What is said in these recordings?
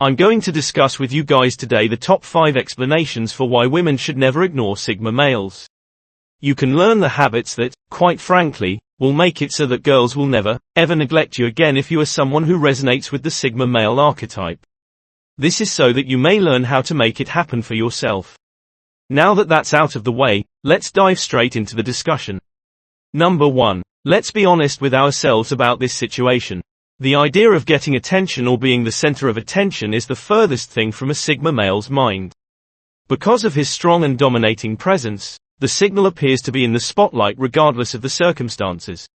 I'm going to discuss with you guys today the top 5 explanations for why women should never ignore Sigma males. You can learn the habits that, quite frankly, will make it so that girls will never, ever neglect you again if you are someone who resonates with the Sigma male archetype. This is so that you may learn how to make it happen for yourself. Now that that's out of the way, let's dive straight into the discussion. Number 1. Let's be honest with ourselves about this situation. The idea of getting attention or being the center of attention is the furthest thing from a Sigma male's mind. Because of his strong and dominating presence, the signal appears to be in the spotlight regardless of the circumstances.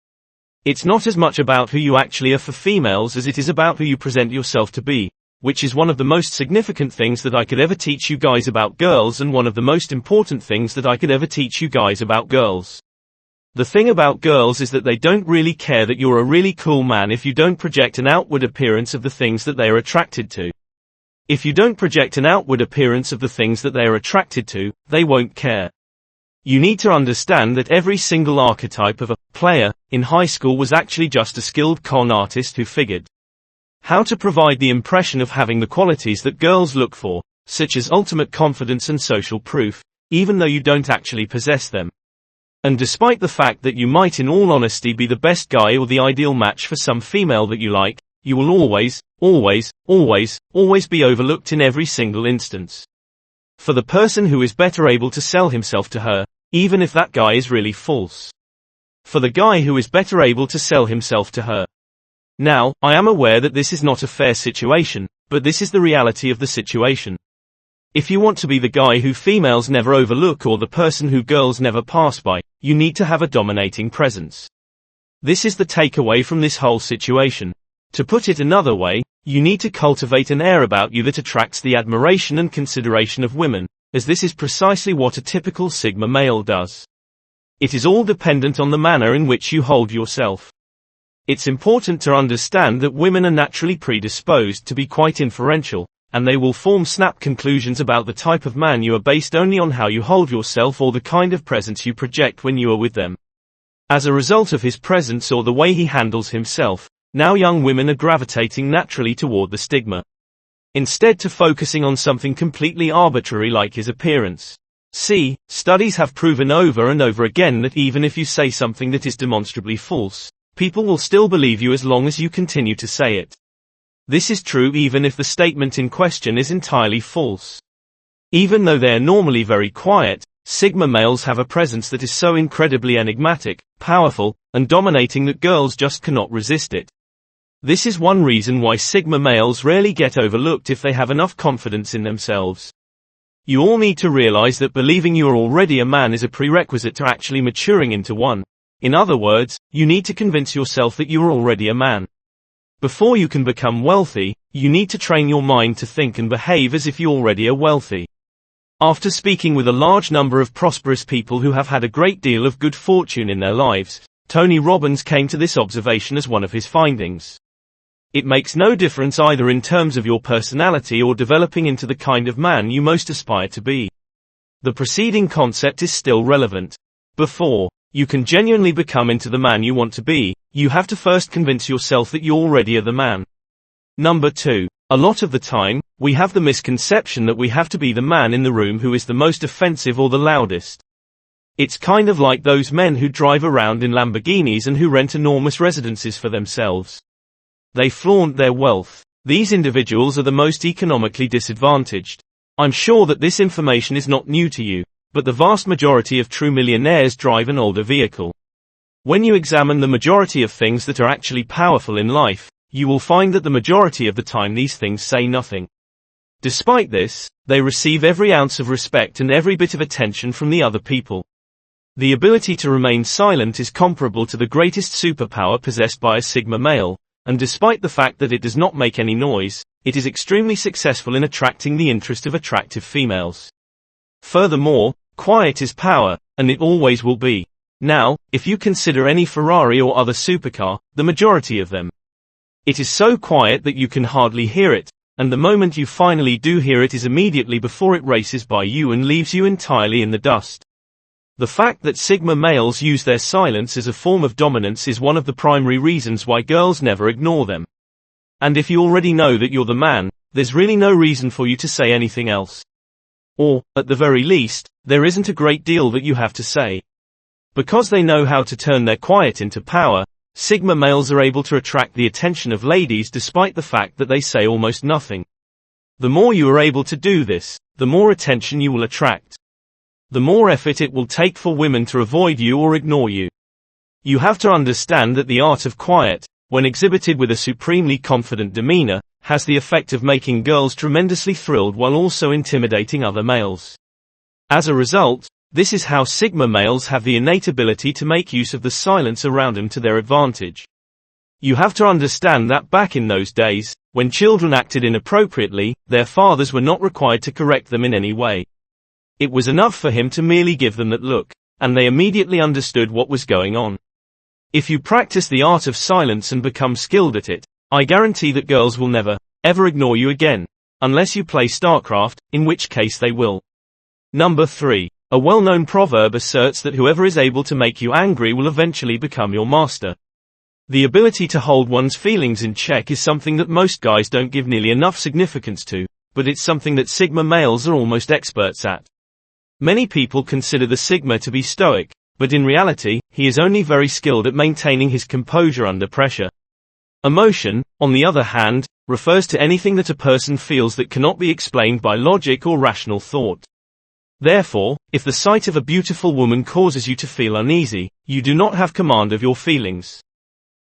It's not as much about who you actually are for females as it is about who you present yourself to be, which is one of the most significant things that I could ever teach you guys about girls and one of the most important things that I could ever teach you guys about girls. The thing about girls is that they don't really care that you're a really cool man if you don't project an outward appearance of the things that they are attracted to. If you don't project an outward appearance of the things that they are attracted to, they won't care. You need to understand that every single archetype of a player in high school was actually just a skilled con artist who figured how to provide the impression of having the qualities that girls look for, such as ultimate confidence and social proof, even though you don't actually possess them. And despite the fact that you might in all honesty be the best guy or the ideal match for some female that you like, you will always be overlooked in every single instance. For the person who is better able to sell himself to her, even if that guy is really false. For the guy who is better able to sell himself to her. Now, I am aware that this is not a fair situation, but this is the reality of the situation. If you want to be the guy who females never overlook or the person who girls never pass by, you need to have a dominating presence. This is the takeaway from this whole situation. To put it another way, you need to cultivate an air about you that attracts the admiration and consideration of women, as this is precisely what a typical Sigma male does. It is all dependent on the manner in which you hold yourself. It's important to understand that women are naturally predisposed to be quite inferential, and they will form snap conclusions about the type of man you are based only on how you hold yourself or the kind of presence you project when you are with them. As a result of his presence or the way he handles himself, now young women are gravitating naturally toward the stigma, instead to focusing on something completely arbitrary like his appearance. See, studies have proven over and over again that even if you say something that is demonstrably false, people will still believe you as long as you continue to say it. This is true even if the statement in question is entirely false. Even though they are normally very quiet, Sigma males have a presence that is so incredibly enigmatic, powerful, and dominating that girls just cannot resist it. This is one reason why Sigma males rarely get overlooked if they have enough confidence in themselves. You all need to realize that believing you are already a man is a prerequisite to actually maturing into one. In other words, you need to convince yourself that you are already a man. Before you can become wealthy, you need to train your mind to think and behave as if you already are wealthy. After speaking with a large number of prosperous people who have had a great deal of good fortune in their lives, Tony Robbins came to this observation as one of his findings. It makes no difference either in terms of your personality or developing into the kind of man you most aspire to be. The preceding concept is still relevant. Before you can genuinely become into the man you want to be, you have to first convince yourself that you already are the man. Number 2. A lot of the time, we have the misconception that we have to be the man in the room who is the most offensive or the loudest. It's kind of like those men who drive around in Lamborghinis and who rent enormous residences for themselves. They flaunt their wealth. These individuals are the most economically disadvantaged. I'm sure that this information is not new to you, but the vast majority of true millionaires drive an older vehicle. When you examine the majority of things that are actually powerful in life, you will find that the majority of the time these things say nothing. Despite this, they receive every ounce of respect and every bit of attention from the other people. The ability to remain silent is comparable to the greatest superpower possessed by a Sigma male, and despite the fact that it does not make any noise, it is extremely successful in attracting the interest of attractive females. Furthermore, quiet is power, and it always will be. Now, if you consider any Ferrari or other supercar, the majority of them, it is so quiet that you can hardly hear it, and the moment you finally do hear it is immediately before it races by you and leaves you entirely in the dust. The fact that Sigma males use their silence as a form of dominance is one of the primary reasons why girls never ignore them. And if you already know that you're the man, there's really no reason for you to say anything else. Or, at the very least, there isn't a great deal that you have to say. Because they know how to turn their quiet into power, Sigma males are able to attract the attention of ladies despite the fact that they say almost nothing. The more you are able to do this, the more attention you will attract. The more effort it will take for women to avoid you or ignore you. You have to understand that the art of quiet, when exhibited with a supremely confident demeanor, has the effect of making girls tremendously thrilled while also intimidating other males. As a result, this is how Sigma males have the innate ability to make use of the silence around them to their advantage. You have to understand that back in those days, when children acted inappropriately, their fathers were not required to correct them in any way. It was enough for him to merely give them that look, and they immediately understood what was going on. If you practice the art of silence and become skilled at it, I guarantee that girls will never, ever ignore you again, unless you play StarCraft, in which case they will. Number 3. A well-known proverb asserts that whoever is able to make you angry will eventually become your master. The ability to hold one's feelings in check is something that most guys don't give nearly enough significance to, but it's something that Sigma males are almost experts at. Many people consider the Sigma to be stoic, but in reality, he is only very skilled at maintaining his composure under pressure. Emotion, on the other hand, refers to anything that a person feels that cannot be explained by logic or rational thought. Therefore, if the sight of a beautiful woman causes you to feel uneasy, you do not have command of your feelings.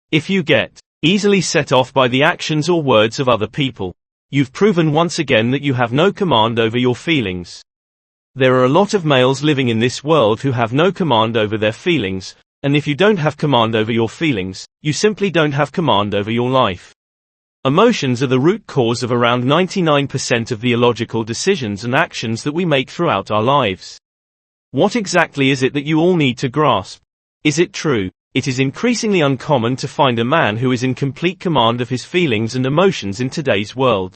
If you get easily set off by the actions or words of other people, you've proven once again that you have no command over your feelings. There are a lot of males living in this world who have no command over their feelings, and if you don't have command over your feelings, you simply don't have command over your life. Emotions are the root cause of around 99% of the illogical decisions and actions that we make throughout our lives. What exactly is it that you all need to grasp? Is it true? It is increasingly uncommon to find a man who is in complete command of his feelings and emotions in today's world.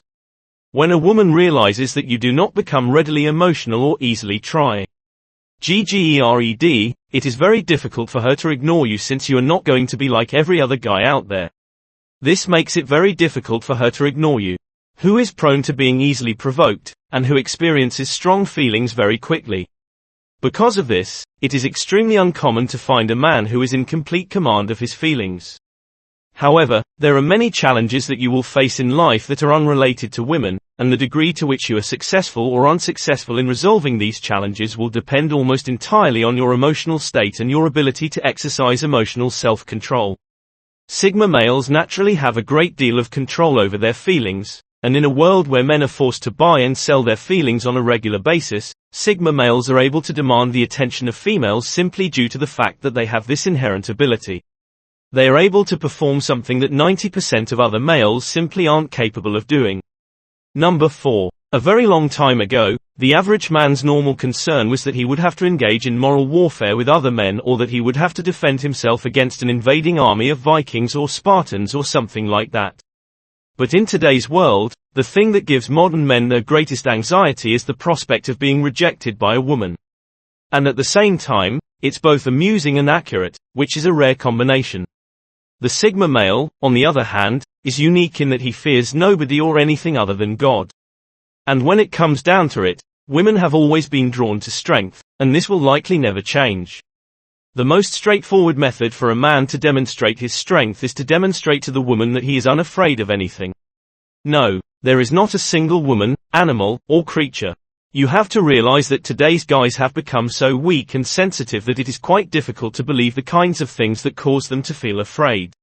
When a woman realizes that you do not become readily emotional or easily triggered, it is very difficult for her to ignore you since you are not going to be like every other guy out there. This makes it very difficult for her to ignore you, who is prone to being easily provoked, and who experiences strong feelings very quickly. Because of this, it is extremely uncommon to find a man who is in complete command of his feelings. However, there are many challenges that you will face in life that are unrelated to women, and the degree to which you are successful or unsuccessful in resolving these challenges will depend almost entirely on your emotional state and your ability to exercise emotional self-control. Sigma males naturally have a great deal of control over their feelings, and in a world where men are forced to buy and sell their feelings on a regular basis, Sigma males are able to demand the attention of females simply due to the fact that they have this inherent ability. They are able to perform something that 90% of other males simply aren't capable of doing. Number 4. A very long time ago, the average man's normal concern was that he would have to engage in moral warfare with other men or that he would have to defend himself against an invading army of Vikings or Spartans or something like that. But in today's world, the thing that gives modern men their greatest anxiety is the prospect of being rejected by a woman. And at the same time, it's both amusing and accurate, which is a rare combination. The Sigma male, on the other hand, is unique in that he fears nobody or anything other than God. And when it comes down to it, women have always been drawn to strength, and this will likely never change. The most straightforward method for a man to demonstrate his strength is to demonstrate to the woman that he is unafraid of anything. No, there is not a single woman, animal, or creature. You have to realize that today's guys have become so weak and sensitive that it is quite difficult to believe the kinds of things that cause them to feel afraid.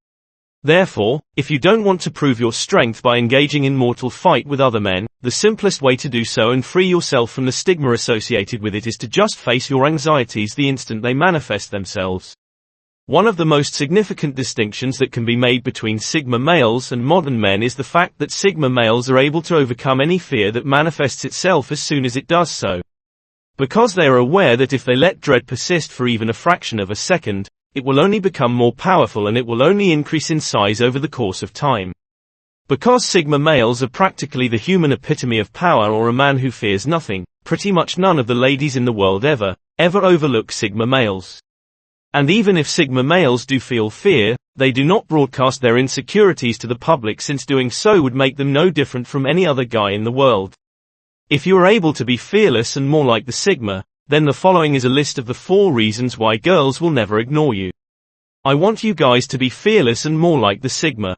Therefore, if you don't want to prove your strength by engaging in mortal fight with other men, the simplest way to do so and free yourself from the stigma associated with it is to just face your anxieties the instant they manifest themselves. One of the most significant distinctions that can be made between Sigma males and modern men is the fact that Sigma males are able to overcome any fear that manifests itself as soon as it does so. Because they are aware that if they let dread persist for even a fraction of a second, it will only become more powerful and it will only increase in size over the course of time. Because Sigma males are practically the human epitome of power or a man who fears nothing, pretty much none of the ladies in the world ever overlook Sigma males. And even if Sigma males do feel fear, they do not broadcast their insecurities to the public, since doing so would make them no different from any other guy in the world. If you are able to be fearless and more like the Sigma, then the following is a list of the 4 reasons why girls will never ignore you. I want you guys to be fearless and more like the Sigma.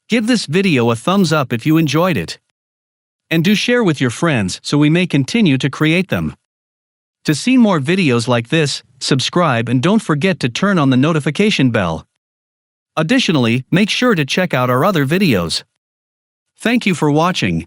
Give this video a thumbs up if you enjoyed it. And do share with your friends so we may continue to create them. To see more videos like this, subscribe and don't forget to turn on the notification bell. Additionally, make sure to check out our other videos. Thank you for watching.